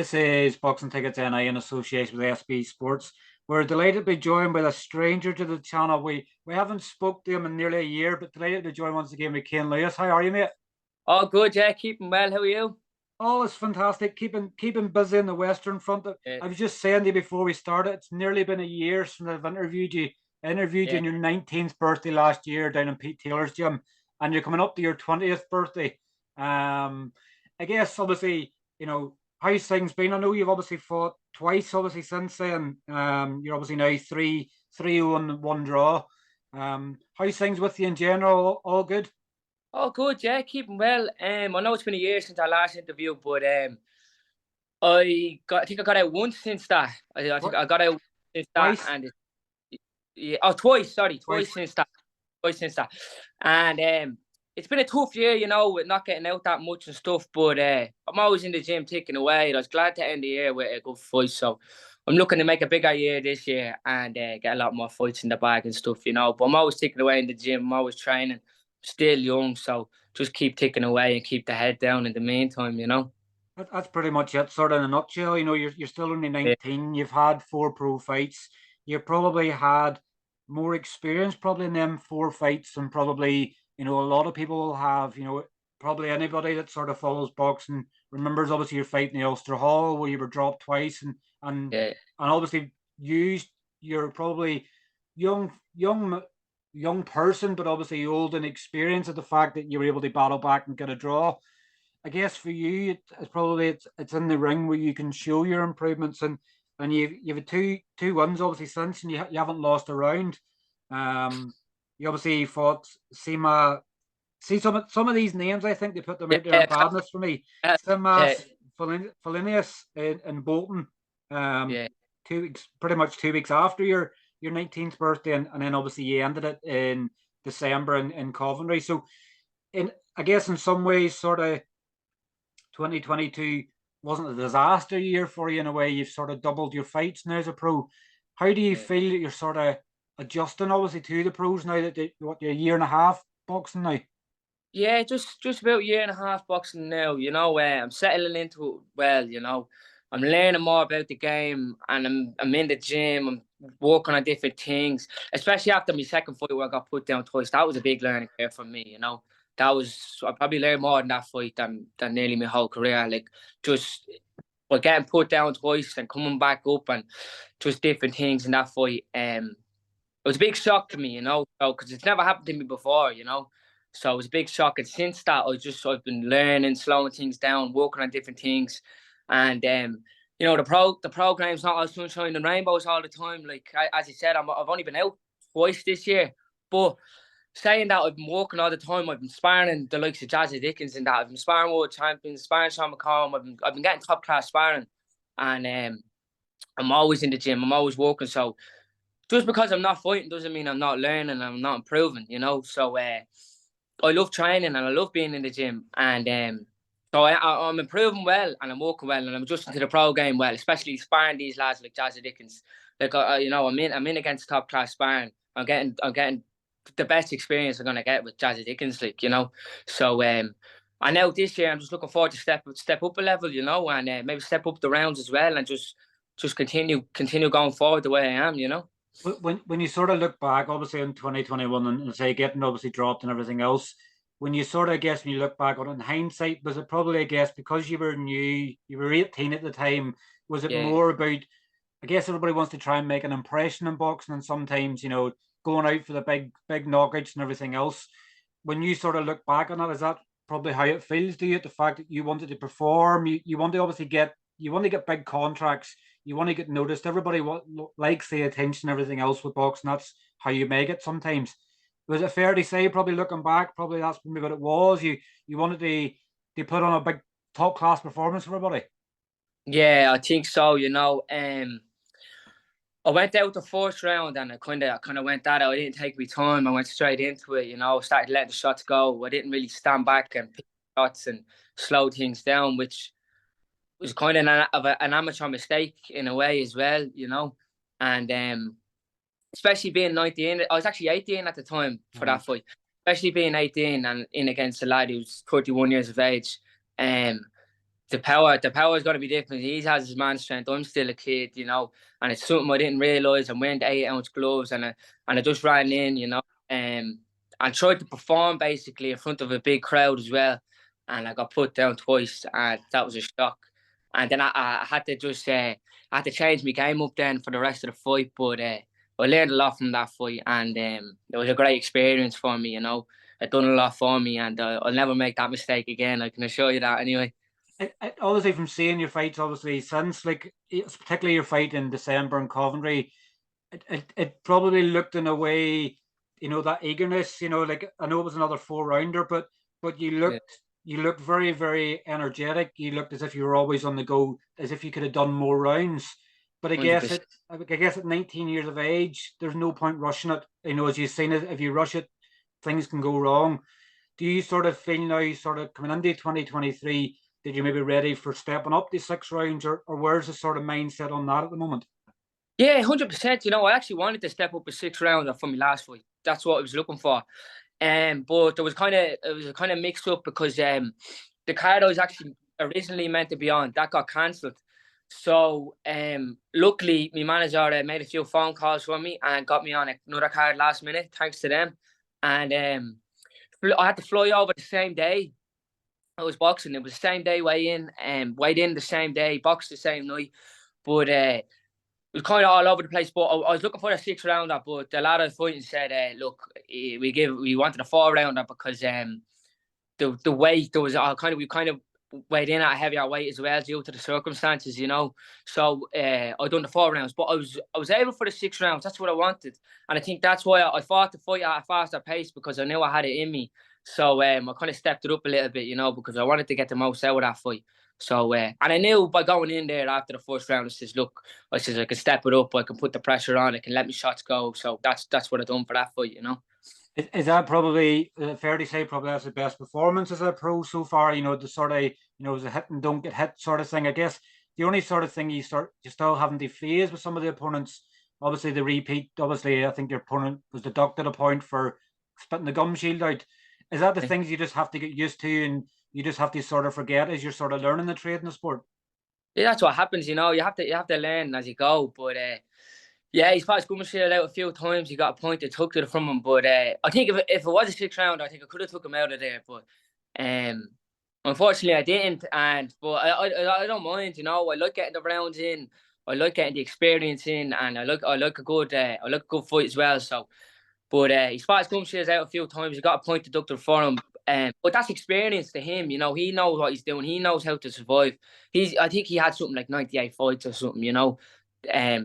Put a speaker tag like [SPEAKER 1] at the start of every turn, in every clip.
[SPEAKER 1] This is Boxing Tickets NI in association with SB Sports. We're delighted to be joined by a stranger to the channel. We haven't spoke to him in nearly a year, but delighted to join once again with Cain Lewis. How are you, mate?
[SPEAKER 2] Oh, good, yeah. Keeping well. How are you?
[SPEAKER 1] Oh, it's fantastic. Keeping busy in the Western Front.
[SPEAKER 2] Yeah,
[SPEAKER 1] I was just saying to you before we started, it's nearly been a year since I've interviewed you. I interviewed you
[SPEAKER 2] yeah.
[SPEAKER 1] on your 19th birthday last year down in Pete Taylor's gym, and you're coming up to your 20th birthday. I guess obviously, how's things been? I know you've obviously fought twice, obviously since then. You're obviously now 3-0 and one draw. How's things with you in general? All good?
[SPEAKER 2] Oh, good, yeah. Keeping well. I know it's been a year since our last interview, but I think I got out once since that. I think
[SPEAKER 1] What?
[SPEAKER 2] I got out since that,
[SPEAKER 1] Twice?
[SPEAKER 2] and yeah, oh, twice. Sorry,
[SPEAKER 1] Twice.
[SPEAKER 2] twice since that. Twice since that, and it's been a tough year, with not getting out that much and stuff. But I'm always in the gym ticking away. I was glad to end the year with a good fight, so I'm looking to make a bigger year this year and get a lot more fights in the bag and stuff. But I'm always ticking away in the gym. I'm always training. Still young, so just keep ticking away and keep the head down in the meantime.
[SPEAKER 1] That's pretty much it, sort of in a nutshell. You're still only
[SPEAKER 2] Yeah,
[SPEAKER 1] 19. You've had four pro fights. You've probably had more experience probably in them four fights than probably, a lot of people will have, probably anybody that sort of follows boxing remembers obviously your fight in the Ulster Hall where you were dropped twice and
[SPEAKER 2] yeah,
[SPEAKER 1] and obviously you're probably young young person, but obviously old and experienced at the fact that you were able to battle back and get a draw. I guess for you, it's probably it's in the ring where you can show your improvements, and you've had two wins obviously since, and you haven't lost a round. You obviously fought Sima. See some of these names, I think they put them out there in
[SPEAKER 2] yeah,
[SPEAKER 1] badness for me.
[SPEAKER 2] uh, uh,
[SPEAKER 1] Simas Felinius in Bolton. Um,
[SPEAKER 2] yeah,
[SPEAKER 1] 2 weeks, pretty much 2 weeks after your 19th birthday, and then obviously you ended it in December in Coventry. So I guess in some ways, sort of 2022 wasn't a disaster year for you in a way. You've sort of doubled your fights now as a pro. How do you
[SPEAKER 2] yeah.
[SPEAKER 1] feel that you're sort of adjusting obviously to the pros now that you're a year and a half boxing now?
[SPEAKER 2] Yeah, just about a year and a half boxing now. I'm settling into it well. I'm learning more about the game, and I'm in the gym. I'm working on different things, especially after my second fight where I got put down twice. That was a big learning curve for me. That was I probably learned more in that fight than nearly my whole career. Like just by getting put down twice and coming back up and just different things in that fight. It was a big shock to me, because it's never happened to me before. So it was a big shock. And since that, I've been learning, slowing things down, working on different things. And the program's not all sunshine and rainbows all the time. Like as you said, I've only been out twice this year. But saying that, I've been working all the time. I've been sparring the likes of Jazzy Dickens and that. I've been sparring world champions, sparring Sean McComb. I've been getting top class sparring. And I'm always in the gym. I'm always working. So just because I'm not fighting doesn't mean I'm not learning and I'm not improving. So I love training and I love being in the gym. And so I'm improving well and I'm working well and I'm adjusting to the pro game well, especially sparring these lads like Jazzy Dickens. Like I'm in against top class sparring. I'm getting the best experience I'm gonna get with Jazzy Dickens, So I know this year I'm just looking forward to step up a level, and maybe step up the rounds as well and just continue going forward the way I am.
[SPEAKER 1] When you sort of look back, obviously in 2021 and say getting obviously dropped and everything else, when you sort of guess when you look back on it in hindsight, was it probably I guess because you were new, you were 18 at the time, was it
[SPEAKER 2] Yeah.
[SPEAKER 1] more about I guess everybody wants to try and make an impression in boxing and sometimes, going out for the big knockouts and everything else. When you sort of look back on it, is that probably how it feels to you? The fact that you wanted to perform, you want to obviously get big contracts, you want to get noticed. Everybody likes the attention, everything else with boxing. That's how you make it sometimes. Was it fair to say, probably looking back, probably that's maybe what it was? You wanted to put on a big top class performance for everybody.
[SPEAKER 2] Yeah, I think so. I went out the first round and I kind of went that out. I didn't take my time. I went straight into it. Started letting the shots go. I didn't really stand back and pick shots and slow things down, which was kind of an amateur mistake in a way as well. And especially being 19, I was actually 18 at the time for that fight. Especially being 18 and in against a lad who's 31 years of age. the power is going to be different. He has his man strength. I'm still a kid, you know, and it's something I didn't realize. I'm wearing the 8-ounce gloves, and I just ran in, you know, and tried to perform basically in front of a big crowd as well, and I got put down twice, and that was a shock. And then I had to just I had to change my game up then for the rest of the fight, but I learned a lot from that fight, and it was a great experience for me, you know. It done a lot for me, and I'll never make that mistake again. I can assure you that anyway.
[SPEAKER 1] Obviously, from seeing your fights, obviously since like it's particularly your fight in December in Coventry, it probably looked in a way, you know, that eagerness. You know, like I know it was another 4 rounder, but
[SPEAKER 2] Yeah,
[SPEAKER 1] you looked very very energetic. You looked as if you were always on the go, as if you could have done more rounds. But
[SPEAKER 2] 100%.
[SPEAKER 1] I guess at 19 years of age, there's no point rushing it. You know, as you've seen it, if you rush it, things can go wrong. Do you sort of feel now, sort of coming into 2023, that you maybe ready for stepping up these 6 rounds, or where's the sort of mindset on that at the moment?
[SPEAKER 2] Yeah, 100%. You know, I actually wanted to step up a 6 rounder from my last fight. That's what I was looking for. But there was it was kind of mixed up because the card I was actually originally meant to be on that got cancelled. So luckily, my manager made a few phone calls for me and got me on another card last minute, thanks to them. And I had to fly over the same day. I was boxing. It was the same day weighed in the same day, boxed the same night. But it was kind of all over the place. But I was looking for a 6 rounder, but a lot of fighting said, "Look, we wanted a 4 rounder because the weight there was we kind of weighed in at a heavier weight as well due to the circumstances, you know. So I done the 4 rounds, but I was able for the 6 rounds. That's what I wanted, and I think that's why I fought the fight at a faster pace because I knew I had it in me. So I kind of stepped it up a little bit, you know, because I wanted to get the most out of that fight. So and I knew by going in there after the first round, I says I can step it up, I can put the pressure on, I can let my shots go. So that's what I done for that fight, you know.
[SPEAKER 1] Is that probably fair to say? Probably that's the best performance as a pro so far. You know, the sort of, you know, the hit and don't get hit sort of thing. I guess the only sort of thing you still having to phase with some of the opponents. Obviously, the repeat. Obviously, I think your opponent was deducted a point for spitting the gum shield out. Is that the things you just have to get used to, and you just have to sort of forget as you're sort of learning the trade in the sport?
[SPEAKER 2] Yeah, that's what happens, you know. You have to learn as you go. But yeah, he's passed Gumshield out a few times. He got a point that took it from him. But I think if it was a 6 round, I think I could have took him out of there. But um, unfortunately, I didn't. And but I don't mind, you know. I like getting the rounds in. I like getting the experience in, and I like a good fight as well. So, but he's passed Gumshield out a few times. He got a point deducted for him. But that's experience to him, you know. He knows what he's doing. He knows how to survive. I think he had something like 98 fights or something, you know.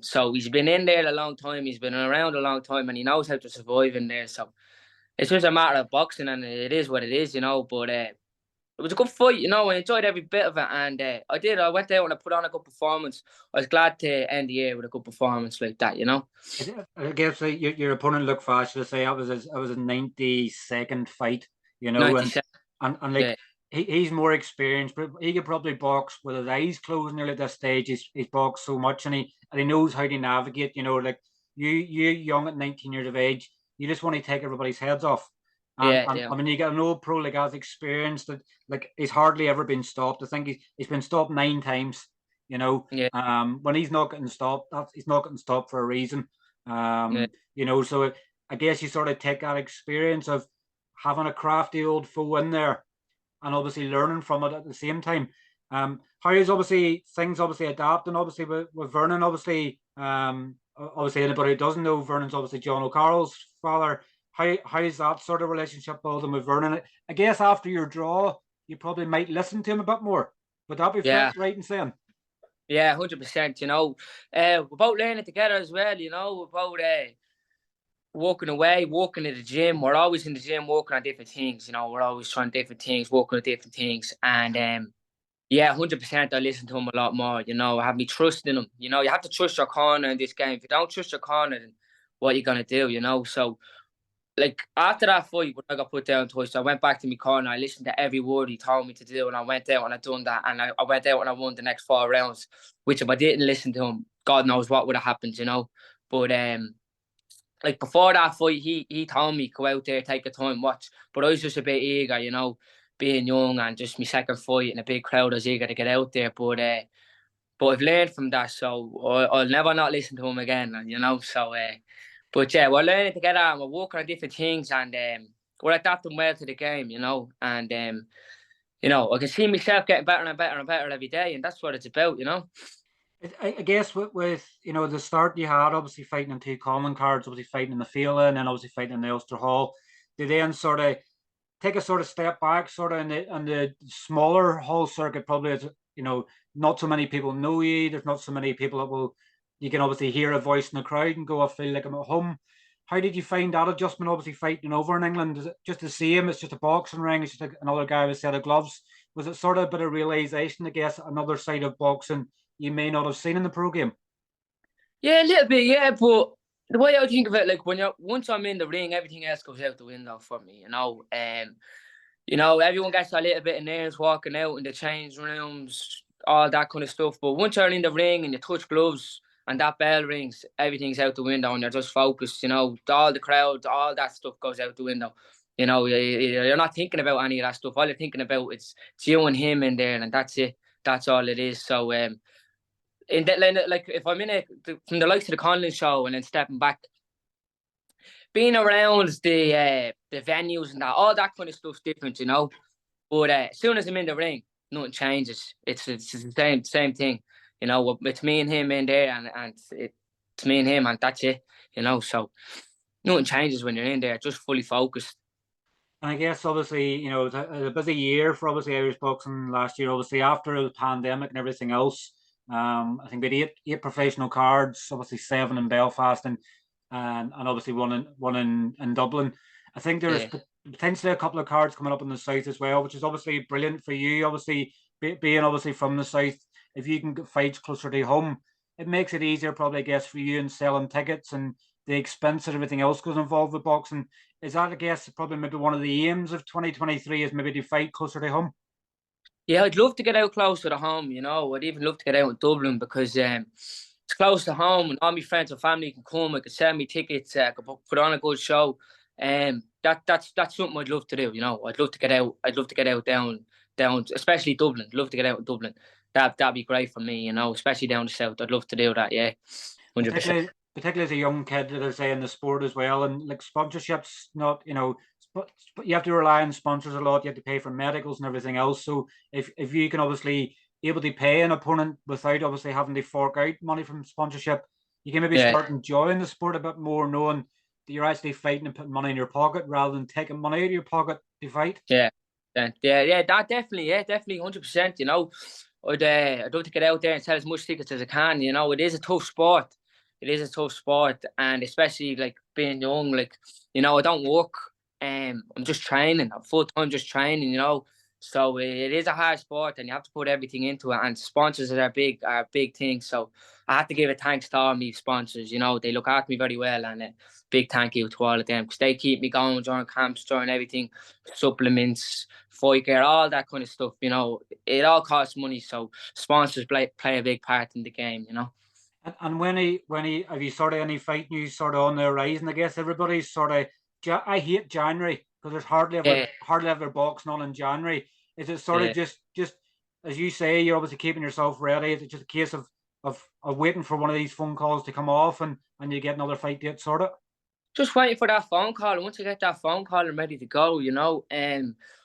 [SPEAKER 2] So he's been in there a long time. He's been around a long time, and he knows how to survive in there. So it's just a matter of boxing, and it is what it is, you know. But it was a good fight, you know. I enjoyed every bit of it, and I did. I went out and I put on a good performance. I was glad to end the year with a good performance like that, you know.
[SPEAKER 1] I guess your opponent looked fast to say that was a 92nd fight, you know,
[SPEAKER 2] 97.
[SPEAKER 1] and like
[SPEAKER 2] Yeah,
[SPEAKER 1] he's more experienced, but he could probably box with his eyes closed nearly at this stage. He's boxed so much, and he knows how to navigate. You know, like you young at 19 years of age, you just want to take everybody's heads off. And
[SPEAKER 2] yeah,
[SPEAKER 1] I mean, you got an old pro like has experience that like he's hardly ever been stopped. I think he's been stopped 9 times. You know,
[SPEAKER 2] yeah,
[SPEAKER 1] when he's not getting stopped, he's not getting stopped for a reason.
[SPEAKER 2] yeah,
[SPEAKER 1] You know, so I guess you sort of take that experience of having a crafty old foe in there and obviously learning from it at the same time. How is obviously things obviously adapting obviously with Vernon obviously obviously anybody who doesn't know Vernon's obviously John O'Carroll's father. How's that sort of relationship building with Vernon? I guess after your draw, you probably might listen to him a bit more. Would that be
[SPEAKER 2] yeah.
[SPEAKER 1] right in saying?
[SPEAKER 2] Yeah, 100%. You know, about learning together as well. You know, about walking away, walking to the gym. We're always in the gym working on different things. You know, we're always trying different things, working on different things. And yeah, 100%. I listen to him a lot more. You know, I have me trust in him. You know, you have to trust your corner in this game. If you don't trust your corner, then what are you gonna do? You know, so like after that fight when I got put down twice, I went back to my corner. I listened to every word he told me to do, and I went out and I done that. And I went out and I won the next 4 rounds. Which if I didn't listen to him, God knows what would have happened, you know. But like before that fight, he told me go out there, take your time, watch. But I was just a bit eager, you know, being young and just my second fight in a big crowd, I was eager to get out there. But I've learned from that, so I'll never not listen to him again. And so but yeah, we're learning together and we're working on different things, and we're adapting well to the game, and I can see myself getting better and better and better every day, and that's what it's about.
[SPEAKER 1] I guess with the start you had, obviously fighting in two common cards, obviously fighting in the Fela and then obviously fighting in the Ulster Hall. Did they then sort of take a sort of step back, sort of in the smaller hall circuit? Probably, as not so many people know you. There's not so many people that will. You can obviously hear a voice in the crowd and go, I feel like I'm at home. How did you find that adjustment? Obviously, fighting over in England, is it just the same? It's just a boxing ring. It's just another guy with a set of gloves. Was it sort of a bit of realization? I guess another side of boxing you may not have seen in the pro game.
[SPEAKER 2] Yeah, a little bit, yeah, but the way I think of it, like once I'm in the ring, everything else goes out the window for me, everyone gets a little bit of nerves walking out in the change rooms, all that kind of stuff. But once you're in the ring and you touch gloves and that bell rings, everything's out the window and you're just focused, all the crowd, all that stuff goes out the window. You're not thinking about any of that stuff. All you're thinking about it's you and him in there, and that's it. That's all it is. So in that line, like if I'm in from the likes of the Conlon show and then stepping back, being around the venues and that, all that kind of stuff's different, But as soon as I'm in the ring, nothing changes. It's the same thing, It's me and him in there, and it's me and him, and that's it, So nothing changes when you're in there, just fully focused.
[SPEAKER 1] And I guess obviously, it was a busy year for obviously Irish boxing last year. Obviously after the pandemic and everything else, I think we had eight professional cards. Obviously 7 in Belfast and obviously one in Dublin. I think there's potentially a couple of cards coming up in the south as well, which is obviously brilliant for you. Obviously being obviously from the south, if you can get fights closer to home, it makes it easier probably, I guess, for you in selling tickets and the expense and everything else goes involved with boxing. Is that, I guess, probably maybe one of the aims of 2023 is maybe to fight closer to home?
[SPEAKER 2] Yeah, I'd love to get out closer to home, I'd even love to get out in Dublin because it's close to home and all my friends and family can come. I could sell me tickets, I could put on a good show. That's something I'd love to do, I'd love to get out. I'd love to get out down, especially Dublin. I'd love to get out in Dublin. That'd be great for me, especially down the south. I'd love to do that, yeah. 100%.
[SPEAKER 1] Particularly as a young kid, that I say, in the sport as well, and like sponsorships, not but you have to rely on sponsors a lot. You have to pay for medicals and everything else. So if you can obviously able to pay an opponent without obviously having to fork out money from sponsorship, you can maybe start enjoying the sport a bit more, knowing that you're actually fighting and putting money in your pocket rather than taking money out of your pocket to fight.
[SPEAKER 2] Yeah, that definitely, 100%. I'd love to get out there and sell as much tickets as I can. It is a tough sport. It is a tough sport, and especially like being young, like I don't work. I'm just training. I'm full time just training. So it is a hard sport, and you have to put everything into it. And sponsors are a big thing. So I have to give a thanks to all my sponsors. They look after me very well, and big thank you to all of them because they keep me going during camps, during everything, supplements, fight gear, all that kind of stuff. It all costs money, so sponsors play a big part in the game.
[SPEAKER 1] And when he have you sort of any fight news sort of on the horizon? I guess everybody's sort of. I hate January because there's hardly ever boxing on in January. Is it sort of just as you say, you're obviously keeping yourself ready? Is it just a case of waiting for one of these phone calls to come off and you get another fight date sorted?
[SPEAKER 2] Just waiting for that phone call. And once I get that phone call, I'm ready to go. I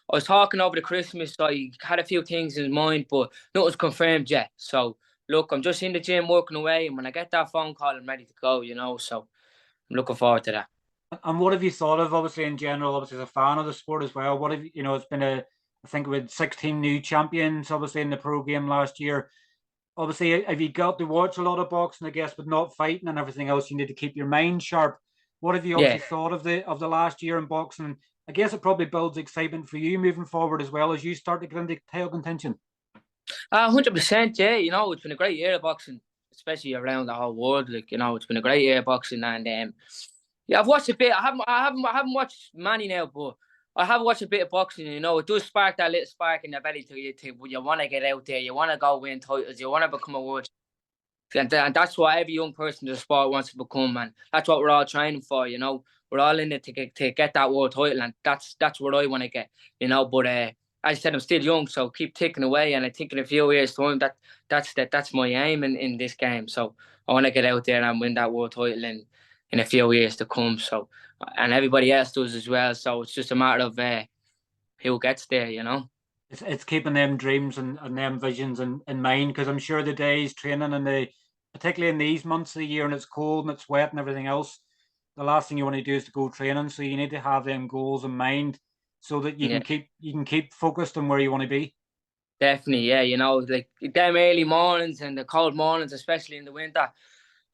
[SPEAKER 2] was talking over the Christmas. So I had a few things in mind, but nothing's confirmed yet. So look, I'm just in the gym working away, and when I get that phone call, I'm ready to go. So I'm looking forward to that.
[SPEAKER 1] And what have you thought of, obviously, in general, obviously, as a fan of the sport as well? What have you, it's been I think with 16 new champions, obviously, in the pro game last year. Obviously, have you got to watch a lot of boxing, I guess, but not fighting and everything else? You need to keep your mind sharp. What have you obviously thought of the last year in boxing? I guess it probably builds excitement for you moving forward as well as you start to get into title contention.
[SPEAKER 2] 100%, yeah. It's been a great year of boxing, especially around the whole world. Like, it's been a great year of boxing, and yeah, I've watched a bit. I haven't watched many now, but I have watched a bit of boxing. It does spark that little spark in your belly to you want to get out there, you want to go win titles, you want to become a world. And that's what every young person in the sport wants to become, and that's what we're all training for. We're all in it to get that world title, and that's what I want to get. But as I said, I'm still young, so keep ticking away. And I think in a few years' time, that's my aim in this game. So I want to get out there and win that world title in a few years to come. So, and everybody else does as well. So it's just a matter of who gets there, you know.
[SPEAKER 1] It's keeping them dreams and them visions in mind, because I'm sure the days training and particularly in these months of the year and it's cold and it's wet and everything else, the last thing you want to do is to go training. So you need to have them goals in mind so that
[SPEAKER 2] Yeah,
[SPEAKER 1] you can keep focused on where you want to be.
[SPEAKER 2] definitely. Yeah, you know, like them early mornings and the cold mornings, especially in the winter.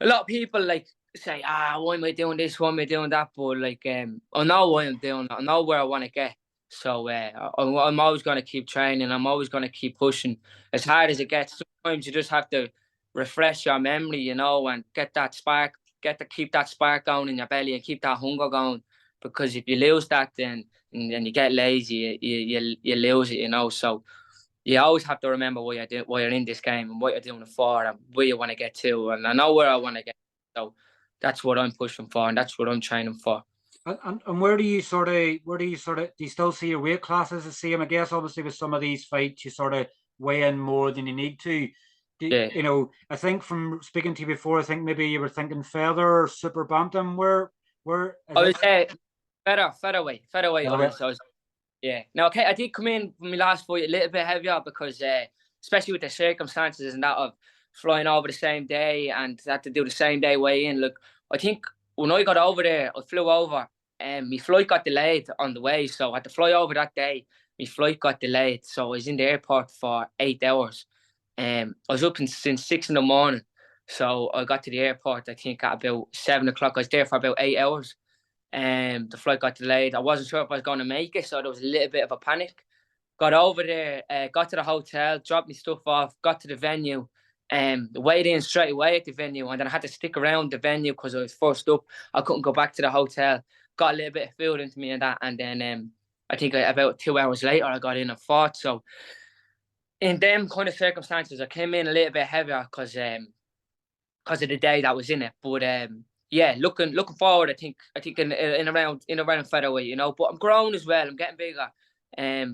[SPEAKER 2] A lot of people like say, why am I doing this? Why am I doing that? But like, I know why I'm doing it. I know where I want to get. So I'm always going to keep training. I'm always going to keep pushing as hard as it gets. Sometimes you just have to refresh your memory, you know, and get that spark, keep that spark going in your belly and keep that hunger going. Because if you lose that, then and you get lazy, you lose it, you know. So you always have to remember why you're in this game and what you're doing it for and where you want to get to. And I know where I want to get. So that's what I'm pushing for and that's what I'm training for.
[SPEAKER 1] And where do you do you still see your weight classes the same? I guess obviously with some of these fights you sort of weigh in more than you need to.
[SPEAKER 2] Yeah.
[SPEAKER 1] You know, I think from speaking to you before, I think maybe you were thinking feather or super bantam. Where is
[SPEAKER 2] I
[SPEAKER 1] it?
[SPEAKER 2] was featherweight.
[SPEAKER 1] Featherweight.
[SPEAKER 2] Yeah. Now, okay, I did come in from my last fight a little bit heavier because, especially with the circumstances and that of flying over the same day and had to do the same day weigh in. Look, I think when I got over there, I flew over and my flight got delayed on the way. So I had to fly over that day. My flight got delayed. So I was in the airport for 8 hours. I was up since 6 in the morning. So I got to the airport, I think, at about 7 o'clock. I was there for about 8 hours. The flight got delayed. I wasn't sure if I was going to make it, so there was a little bit of a panic. Got over there, got to the hotel, dropped my stuff off, got to the venue, weighed in straight away at the venue, and then I had to stick around the venue because I was first up. I couldn't go back to the hotel. Got a little bit of food into me and that, and then I think about 2 hours later I got in and fought. So in them kind of circumstances, I came in a little bit heavier because of the day that was in it. But yeah, looking forward, I think in around featherweight, you know. But I'm growing as well. I'm getting bigger.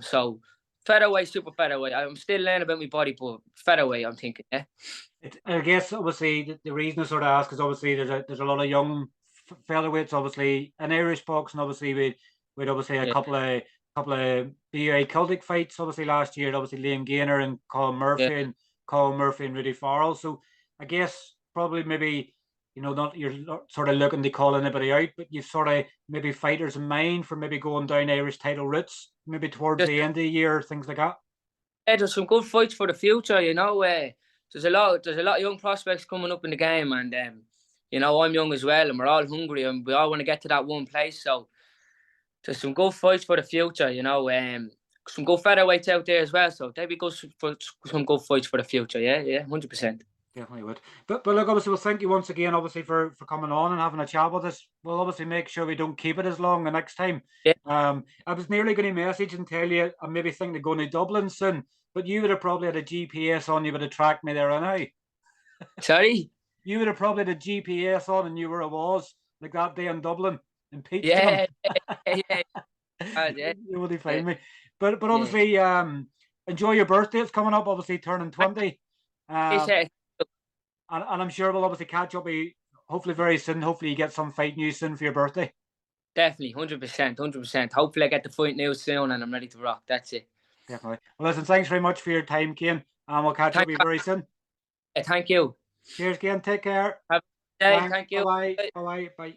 [SPEAKER 2] So featherweight, super featherweight. I'm still learning about my body, but featherweight, I'm thinking, yeah.
[SPEAKER 1] I guess obviously the reason I sort of ask is obviously there's a lot of young featherweights obviously in Irish boxing. Obviously with obviously a
[SPEAKER 2] Yeah.
[SPEAKER 1] couple of BA Celtic fights obviously last year. Obviously Liam Gaynor and
[SPEAKER 2] Yeah.
[SPEAKER 1] Colin Murphy and Rudy Farrell. So I guess probably maybe not you're not sort of looking to call anybody out, but you've sort of maybe fighters in mind for maybe going down Irish title routes maybe towards
[SPEAKER 2] Just,
[SPEAKER 1] the end of the year, things like that.
[SPEAKER 2] yeah, there's some good fights for the future, you know. There's a lot of young prospects coming up in the game, and you know, I'm young as well, and we're all hungry, and we all want to get to that one place. So there's some good fights for the future, you know. Some good featherweights out there as well. So there we go for some good fights for the future. Yeah, yeah, 100%.
[SPEAKER 1] Definitely would. But look, obviously, well, thank you once again, obviously, for coming on and having a chat with us. We'll obviously make sure we don't keep it as long the next time.
[SPEAKER 2] Yeah.
[SPEAKER 1] I was nearly going to message and tell you I'm maybe thinking of going to Dublin soon, but you would have probably had a GPS on, you would have tracked me there anyhow.
[SPEAKER 2] Sorry.
[SPEAKER 1] You would have probably had a GPS on and knew where I was, like that day in Dublin in Peachtree.
[SPEAKER 2] Yeah, yeah. Yeah,
[SPEAKER 1] You would
[SPEAKER 2] yeah,
[SPEAKER 1] find me. But
[SPEAKER 2] yeah.
[SPEAKER 1] obviously, enjoy your birthday. It's coming up, obviously turning 20.
[SPEAKER 2] Appreciate it.
[SPEAKER 1] And I'm sure we'll obviously catch up with you hopefully very soon. Hopefully you get some fight news soon for your birthday.
[SPEAKER 2] Definitely, 100%, 100%. Hopefully, I get the fight news soon, and I'm ready to rock. That's it.
[SPEAKER 1] Definitely. Well, listen, thanks very much for your time, Cain. And we'll catch up with you very soon.
[SPEAKER 2] Thank you.
[SPEAKER 1] Cheers, Cain. Take care.
[SPEAKER 2] Have a good day.
[SPEAKER 1] Thanks.
[SPEAKER 2] Thank you.
[SPEAKER 1] Bye-bye. Bye-bye. Bye.